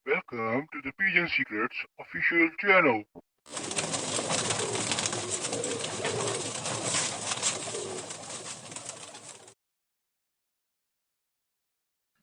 Welcome to the Pigeon Secrets official channel.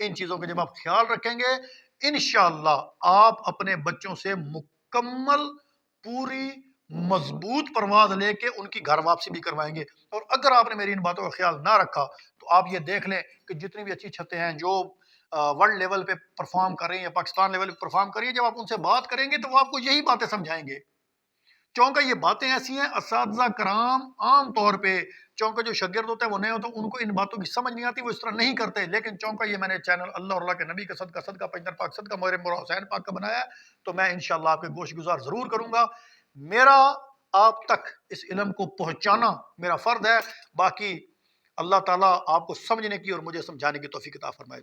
ان چیزوں کا جب آپ خیال رکھیں گے انشاءاللہ آپ اپنے بچوں سے مکمل پوری مضبوط پرواز لے کے ان کی گھر واپسی بھی کروائیں گے۔ اور اگر آپ نے میری ان باتوں کا خیال نہ رکھا تو آپ یہ دیکھ لیں کہ جتنی بھی اچھی چھتیں ہیں جو ورلڈ لیول پہ پرفارم کر رہی ہیں، پاکستان لیول پہ پرفارم کر رہی ہیں، جب آپ ان سے بات کریں گے تو وہ آپ کو یہی باتیں سمجھائیں گے۔ چونکہ یہ باتیں ایسی ہیں اساتذہ کرام عام طور پہ چونکہ جو شاگرد ہوتے ہیں وہ نئے ہوتے ہیں ان کو ان باتوں کی سمجھ نہیں آتی، وہ اس طرح نہیں کرتے، لیکن چونکہ یہ میں نے چینل اللہ اور اللہ کے نبی کا صدقہ پیغمبر پاک صدقہ مہر مورا حسین پاک کا بنایا ہے تو میں انشاءاللہ آپ کے گوش گزار ضرور کروں گا۔ میرا آپ تک اس علم کو پہنچانا میرا فرض ہے، باقی اللہ تعالیٰ آپ کو سمجھنے کی اور مجھے سمجھانے کی توفیق عطا فرمائے۔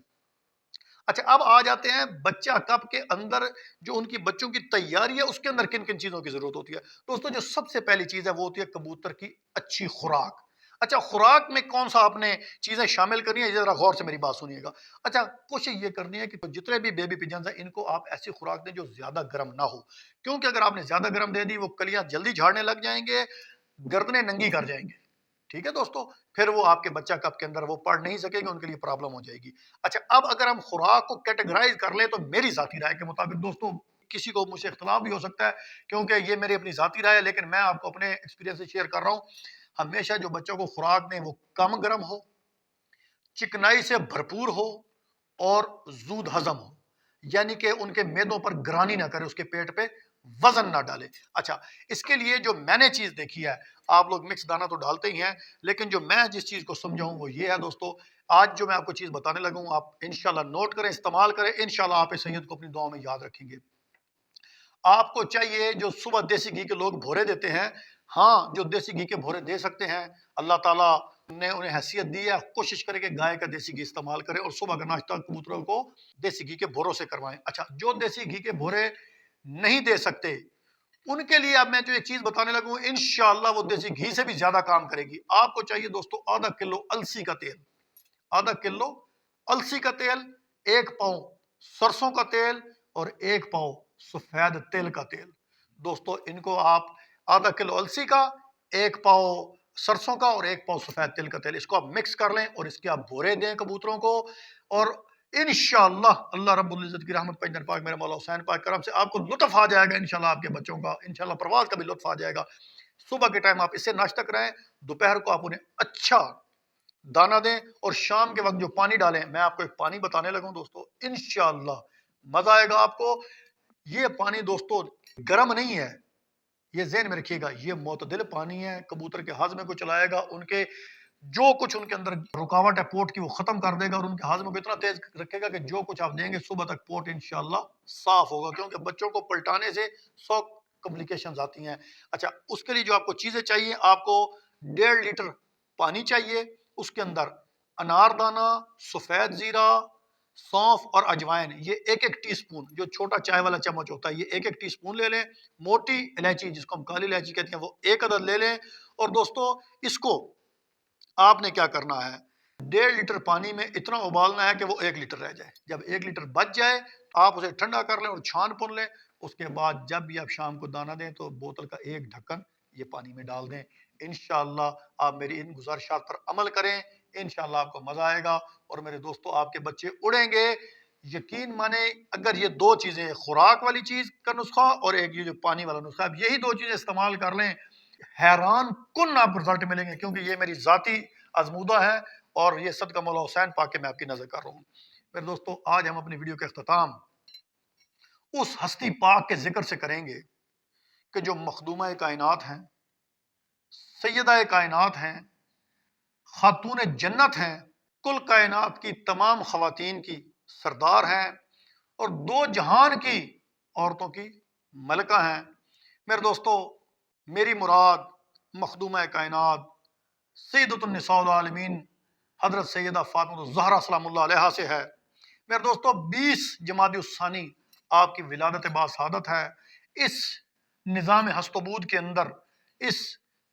اچھا اب آ جاتے ہیں بچہ کب کے اندر جو ان کی بچوں کی تیاری ہے اس کے اندر کن کن چیزوں کی ضرورت ہوتی ہے۔ دوستو جو سب سے پہلی چیز ہے وہ ہوتی ہے کبوتر کی اچھی خوراک۔ اچھا خوراک میں کون سا آپ نے چیزیں شامل کرنی ہے، ذرا غور سے میری بات سنیے گا۔ اچھا کوشش یہ کرنی ہے کہ جتنے بھی بیبی پجنز ہیں ان کو آپ ایسی خوراک دیں جو زیادہ گرم نہ ہو، کیونکہ اگر آپ نے زیادہ گرم دے دی وہ کلیاں جلدی جھاڑنے لگ جائیں گے، گردنیں ننگی کر جائیں گے، ٹھیک ہے دوستو، پھر وہ آپ کے بچہ کب کے اندر وہ پڑھ نہیں سکے گا، ان کے لیے پرابلم ہو جائے گی۔ اچھا اب اگر ہم خوراک کو کیٹیگرائز کر لیں تو میری ذاتی رائے کے مطابق دوستو کسی کو مجھ سے اختلاف بھی ہو سکتا ہے کیونکہ یہ میری اپنی ذاتی رائے ہے، لیکن میں آپ کو اپنے ایکسپیرینس سے شیئر کر رہا ہوں۔ ہمیشہ جو بچوں کو خوراک دیں وہ کم گرم ہو، چکنائی سے بھرپور ہو اور زود ہضم ہو، یعنی کہ ان کے میدوں پر گرانی نہ کرے، اس کے پیٹ پہ وزن نہ ڈالے۔ اچھا اس کے لیے جو میں نے چیز دیکھی ہے، آپ لوگ مکس دانہ تو ڈالتے ہی ہیں، لیکن جو میں جس چیز کو سمجھاؤں وہ یہ ہے دوستو، آج جو میں آپ کو چیز بتانے لگا ہوں آپ انشاءاللہ نوٹ کریں، استعمال کریں، انشاءاللہ آپ اس سید کو اپنی دعاؤں میں یاد رکھیں گے۔ آپ کو چاہیے جو صبح دیسی گھی کے لوگ بھورے دیتے ہیں، ہاں جو دیسی گھی کے بھورے دے سکتے ہیں اللہ تعالیٰ نے انہیں حیثیت دی ہے، کوشش کرے کہ گائے کا دیسی گھی استعمال کرے اور صبح کا ناشتہ کبوتروں کو دیسی گھی کے بھوروں سے کروائیں۔ اچھا جو دیسی گھی کے بھورے نہیں دے سکتے ان کے لیے اب میں جو ایک چیز بتانے لگوں انشاءاللہ وہ دیسی گھی سے بھی زیادہ کام کرے گی۔ آپ کو چاہیے دوستو آدھا کلو السی کا تیل، آدھا کلو السی کا تیل، 1 پاؤ سرسوں کا تیل اور 1 پاؤ سفید تل کا تیل۔ دوستو ان کو آپ آدھا کلو السی کا، 1 پاؤ سرسوں کا اور 1 پاؤ سفید تل کا تیل، اس کو آپ مکس کر لیں اور اس کے آپ بھورے دیں کبوتروں کو، اور انشاءاللہ اللہ رب العزت کی رحمت پیغمبر پاک میرے مولا حسین پاک کرم سے آپ کو لطف آ جائے گا، انشاءاللہ آپ کے بچوں کا انشاءاللہ پرواز کا بھی لطف آ جائے گا۔ صبح کے ٹائم آپ اس سے ناشتہ کرائیں، دوپہر کو آپ انہیں اچھا دانہ دیں اور شام کے وقت جو پانی ڈالیں، میں آپ کو ایک پانی بتانے لگوں دوستو انشاءاللہ مزہ آئے گا آپ کو۔ یہ پانی دوستو گرم نہیں ہے، یہ ذہن میں رکھیے گا، یہ معتدل پانی ہے، کبوتر کے ہاضمے کو چلائے گا، ان کے جو کچھ ان کے اندر رکاوٹ ہے پوٹ کی وہ ختم کر دے گا اور ان کے ہاضمے کو اتنا تیز رکھے گا کہ جو کچھ آپ دیں گے صبح تک پوٹ انشاءاللہ صاف ہوگا، کیونکہ بچوں کو پلٹانے سے 100 کمپلیکیشنز آتی ہیں۔ اچھا اس کے لیے جو آپ کو چیزیں چاہیے، آپ کو 1.5 لیٹر پانی چاہیے، اس کے اندر انار دانہ، سفید زیرہ، سونف اور اجوائن، یہ 1 ٹی سپون، جو چھوٹا چائے والا چمچ ہوتا ہے یہ 1 ٹی سپون لے لیں، موٹی الائچی جس کو ہم کالی الائچی کہتے ہیں وہ 1 عدد لے لیں، اور دوستو اس کو آپ نے کیا کرنا ہے، 1.5 لیٹر پانی میں اتنا ابالنا ہے کہ وہ 1 لیٹر رہ جائے۔ جب 1 لیٹر بچ جائے آپ اسے ٹھنڈا کر لیں اور چھان پن لیں، اس کے بعد جب بھی آپ شام کو دانہ دیں تو بوتل کا 1 ڈھکن یہ پانی میں ڈال دیں۔ انشاءاللہ آپ میری ان گزارشات پر عمل کریں، انشاءاللہ آپ کو مزہ آئے گا اور میرے دوستو آپ کے بچے اڑیں گے، یقین مانے۔ اگر یہ 2 چیزیں، خوراک والی چیز کا نسخہ اور ایک یہ جو پانی والا نسخہ، اب یہی 2 چیزیں استعمال کر لیں، حیران کن آپ کو رزلٹ ملیں گے، کیونکہ یہ میری ذاتی آزمودہ ہے اور یہ صدقہ مولا حسین پاک کے میں آپ کی نظر کر رہا ہوں۔ میرے دوستو آج ہم اپنی ویڈیو کا اختتام اس ہستی پاک کے ذکر سے کریں گے کہ جو مخدومہ کائنات ہیں، سیدہ کائنات ہیں، خاتون جنت ہیں، کل کائنات کی تمام خواتین کی سردار ہیں اور 2 جہان کی عورتوں کی ملکہ ہیں۔ میرے دوستو میری مراد مخدومہ کائنات سیدۃ النساء العالمین حضرت سیدہ فاطمہ الزہرا سلام اللہ علیہا سے ہے۔ میرے دوستو 20 جمادی الثانی آپ کی ولادت باسعادت ہے۔ اس نظام ہست و بود کے اندر، اس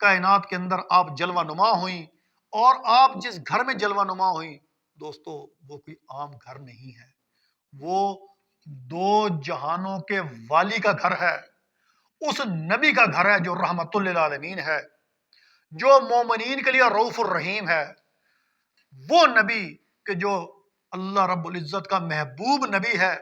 کائنات کے اندر آپ جلوہ نما ہوئیں، اور آپ جس گھر میں جلوہ نما ہوئیں دوستو وہ کوئی عام گھر نہیں ہے، وہ 2 جہانوں کے والی کا گھر ہے، اس نبی کا گھر ہے جو رحمت للعالمین ہے، جو مومنین کے لیے رؤوف الرحیم ہے، وہ نبی کہ جو اللہ رب العزت کا محبوب نبی ہے،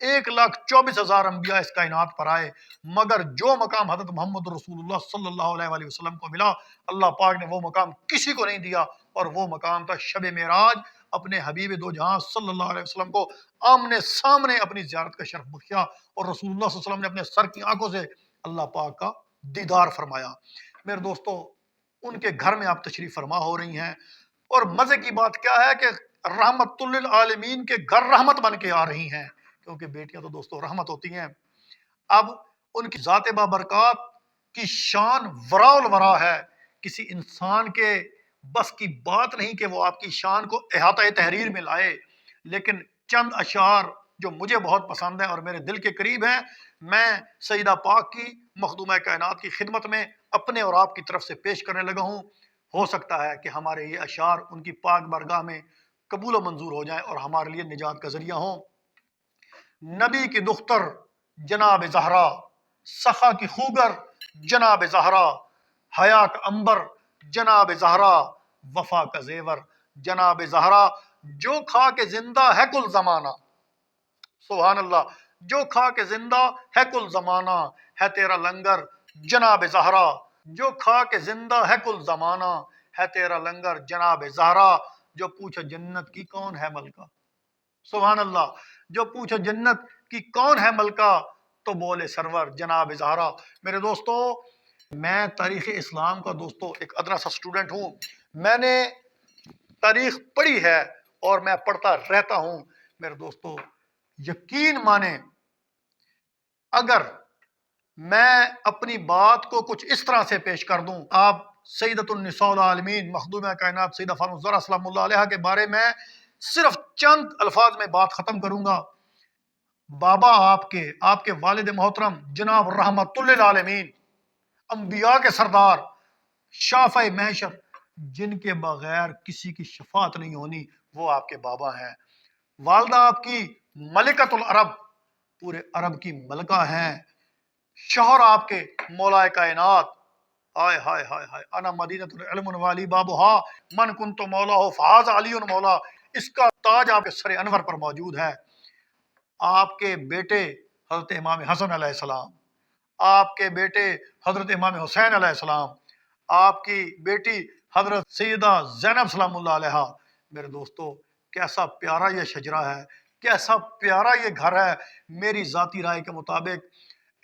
1,24,000 انبیاء اس کائنات پر آئے، مگر جو مقام حضرت محمد رسول اللہ صلی اللہ علیہ وآلہ وسلم کو ملا، اللہ پاک نے وہ مقام کسی کو نہیں دیا، اور وہ مقام تھا شب معراج، اپنے حبیب دو جہاں صلی اللہ علیہ وسلم کو آمنے سامنے اپنی زیارت کا شرف بخشا، اور رسول اللہ صلی اللہ علیہ وسلم نے اپنے سر کی آنکھوں سے اللہ پاک کا دیدار فرمایا۔ میرے دوستو، ان کے گھر میں آپ تشریف فرما ہو رہی ہیں، اور مزے کی بات کیا ہے کہ رحمت للعالمین کے گھر رحمت بن کے آ رہی ہیں، کیونکہ بیٹیاں تو دوستو رحمت ہوتی ہیں۔ اب ان کی ذات بابرکات کی شان وراء الورا ہے، کسی انسان کے بس کی بات نہیں کہ وہ آپ کی شان کو احاطہ تحریر میں لائے، لیکن چند اشعار جو مجھے بہت پسند ہیں اور میرے دل کے قریب ہیں، میں سیدہ پاک کی مخدومہ کائنات کی خدمت میں اپنے اور آپ کی طرف سے پیش کرنے لگا ہوں۔ ہو سکتا ہے کہ ہمارے یہ اشعار ان کی پاک بارگاہ میں قبول و منظور ہو جائیں اور ہمارے لیے نجات کا ذریعہ ہوں۔ نبی کی دختر جناب زہرا، سخا کی خوگر جناب زہرا، حیا کا عنبر جناب زہرا، وفا کا زیور جناب زہرا، جو کھا کے زندہ ہے کل زمانہ، سبحان اللہ، جو کھا کے زندہ ہے کل زمانہ، ہے تیرا لنگر جناب زہرا، جو کھا کے زندہ ہے کل زمانہ، ہے تیرا لنگر جناب زہرا، جو پوچھا جنت کی کون ہے ملکہ، سبحان اللہ، جو پوچھا جنت کی کون ہے ملکہ، تو بولے سرور جناب زہرا۔ میرے دوستو، میں تاریخ اسلام کا دوستو ایک ادنا سا سٹوڈنٹ ہوں، میں نے تاریخ پڑھی ہے اور میں پڑھتا رہتا ہوں۔ میرے دوستو، یقین مانیں، اگر میں اپنی بات کو کچھ اس طرح سے پیش کر دوں، آپ سیدۃ النساء العالمین مخدومہ کائنات سیدہ فاطمہ الزہرا سلام اللہ علیہا کے بارے میں صرف چند الفاظ میں بات ختم کروں گا۔ بابا آپ کے والد محترم جناب رحمت للعالمین، انبیاء کے سردار، شافع محشر، جن کے بغیر کسی کی شفاعت نہیں ہونی، وہ آپ کے بابا ہیں۔ والدہ آپ کی ملکۃ العرب، پورے عرب کی ملکہ ہیں۔ شوہر آپ کے مولا کائنات، ہائے ہائے ہائے ہائے، انا مدینۃ العلم والی بابھا، من کنت مولا فاز علی مولا، اس کا تاج آپ کے سر انور پر موجود ہے۔ آپ کے بیٹے حضرت امام حسن علیہ السلام، آپ کے بیٹے حضرت امام حسین علیہ السلام، آپ کی بیٹی حضرت سیدہ زینب سلام اللہ علیہا۔ میرے دوستو، کیسا پیارا یہ شجرہ ہے، کیسا پیارا یہ گھر ہے۔ میری ذاتی رائے کے مطابق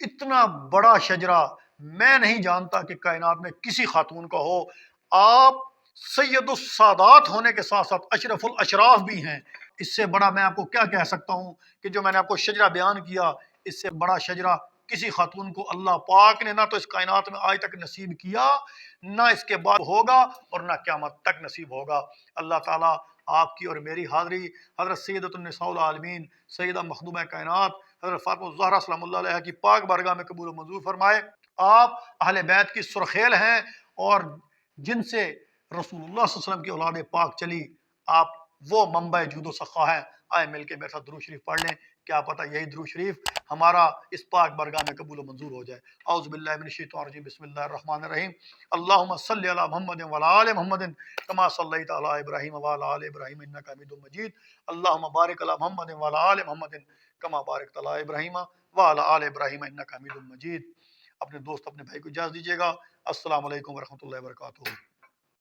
اتنا بڑا شجرہ میں نہیں جانتا کہ کائنات میں کسی خاتون کا ہو۔ آپ سید السادات ہونے کے ساتھ ساتھ اشرف الاشراف بھی ہیں۔ اس سے بڑا میں آپ کو کیا کہہ سکتا ہوں کہ جو میں نے آپ کو شجرہ بیان کیا، اس سے بڑا شجرہ کسی خاتون کو اللہ پاک نے نہ تو اس کائنات میں آج تک نصیب کیا، نہ اس کے بعد ہوگا، اور نہ قیامت تک نصیب ہوگا۔ اللہ تعالیٰ آپ کی اور میری حاضری حضرت سیدۃ النساء العالمین سیدہ مخدومہ کائنات حضرت فاطمہ الزہرا سلام اللہ علیہ کی پاک بارگاہ میں قبول و منظور فرمائے۔ آپ اہل بیت کی سرخیل ہیں، اور جن سے رسول اللہ صلی اللہ علیہ وسلم کی اولاد پاک چلی، آپ وہ منبع جود و سخا ہیں۔ آئے مل کے میرے ساتھ درود شریف پڑھ لیں، کیا پتہ یہی درود شریف ہمارا اس پاک بارگاہ میں قبول و منظور ہو جائے۔ اعوذ باللہ من الشیطان الرجیم، بسم اللہ الرحمن الرحیم، اللہم صلی علی محمد وعلی آل محمد کما صلیت علی ابراہیم وعلی آل ابراہیم انک حمید مجید، اللہم بارک علی محمد وعلی آل محمد کما بارکت علی ابراہیم وعلی آل ابراہیم انک حمید مجید۔ اپنے دوست اپنے بھائی کو اجازت دیجیے گا۔ السلام علیکم ورحمۃ اللہ وبرکاتہ۔